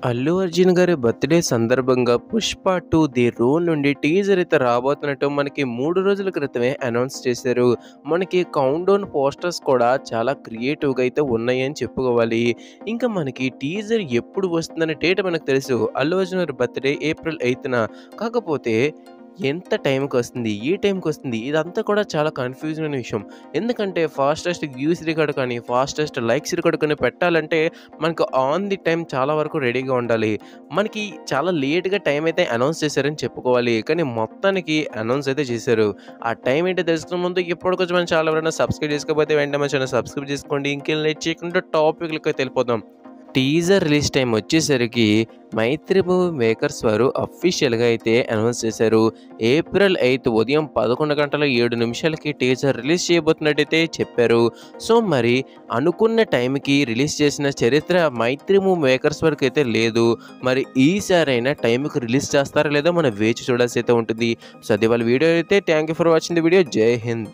అల్లు అర్జున్ గారి బర్త్‌డే సందర్భంగా 'Pushpa 2 the rule' నుండి టీజర్ అయితే రాబోతున్నట్టు మనకి 3 రోజుల క్రితమే అనౌన్స్ చేశారు. మనకి కౌంట్‌డౌన్ పోస్టర్స్ కూడా చాలా క్రియేటివ్‌గా అయితే ఉన్నాయని చెప్పుకోవాలి. ఇంకా మనకి టీజర్ ఎప్పుడు వస్తుందనే డేట్ మనకు తెలుసు. అల్లు అర్జున్ గారి బర్త్‌డే ఏప్రిల్ 8న. కాకపోతే ఎంత టైంకొస్తుంది? ఏ టైంకొస్తుంది? ఇదంతా కూడా చాలా కన్‌ఫ్యూజింగ్ అయిన విషయం. ఎందుకంటే ఫాస్టెస్ట్ వ్యూస్ రికార్డ్ కానీ, ఫాస్టెస్ట్ లైక్స్ రికార్డ్ కానీ పెట్టాలంటే మనకు ఆన్ ది టైమ్ చాలా వరకు రెడీగా ఉండాలి. మనకి చాలా లేట్‌గా టైం అయితే అనౌన్స్ చేశారని చెప్పుకోవాలి. కానీ మొత్తానికి అనౌన్స్ అయితే చేశారు. ఆ టైం ఏంటో తెలుసుకునే ముందు ఇప్పటికొచ్చి మన ఛానల్ ఎవరైనా సబ్స్క్రైబ్ చేసుకోకపోతే వెంటనే మన ఛానల్ సబ్స్క్రైబ్ చేసుకోండి. ఇంకేం లేట్ చేయకుండా టాపిక్‌లకైతే వెళ్ళిపోదాం. టీజర్ రిలీజ్ టైం వచ్చేసరికి 'మైత్రి మూవీ మేకర్స్' వారు అఫీషియల్‌గా అయితే అనౌన్స్ చేశారు. ఏప్రిల్ 8 ఉదయం 11:07 టీజర్ రిలీజ్ చేయబోతున్నట్టయితే చెప్పారు. సో, మరి అనుకున్న టైంకి రిలీజ్ చేసిన చరిత్ర 'మైత్రి మూవీ మేకర్స్' వరకైతే లేదు. మరి ఈసారైనా టైంకి రిలీజ్ చేస్తారో లేదో మనం వేచి చూడాల్సి అయితే ఉంటుంది. సో, అది వాళ్ళ వీడియో అయితే thank you for watching the video. జై హింద్.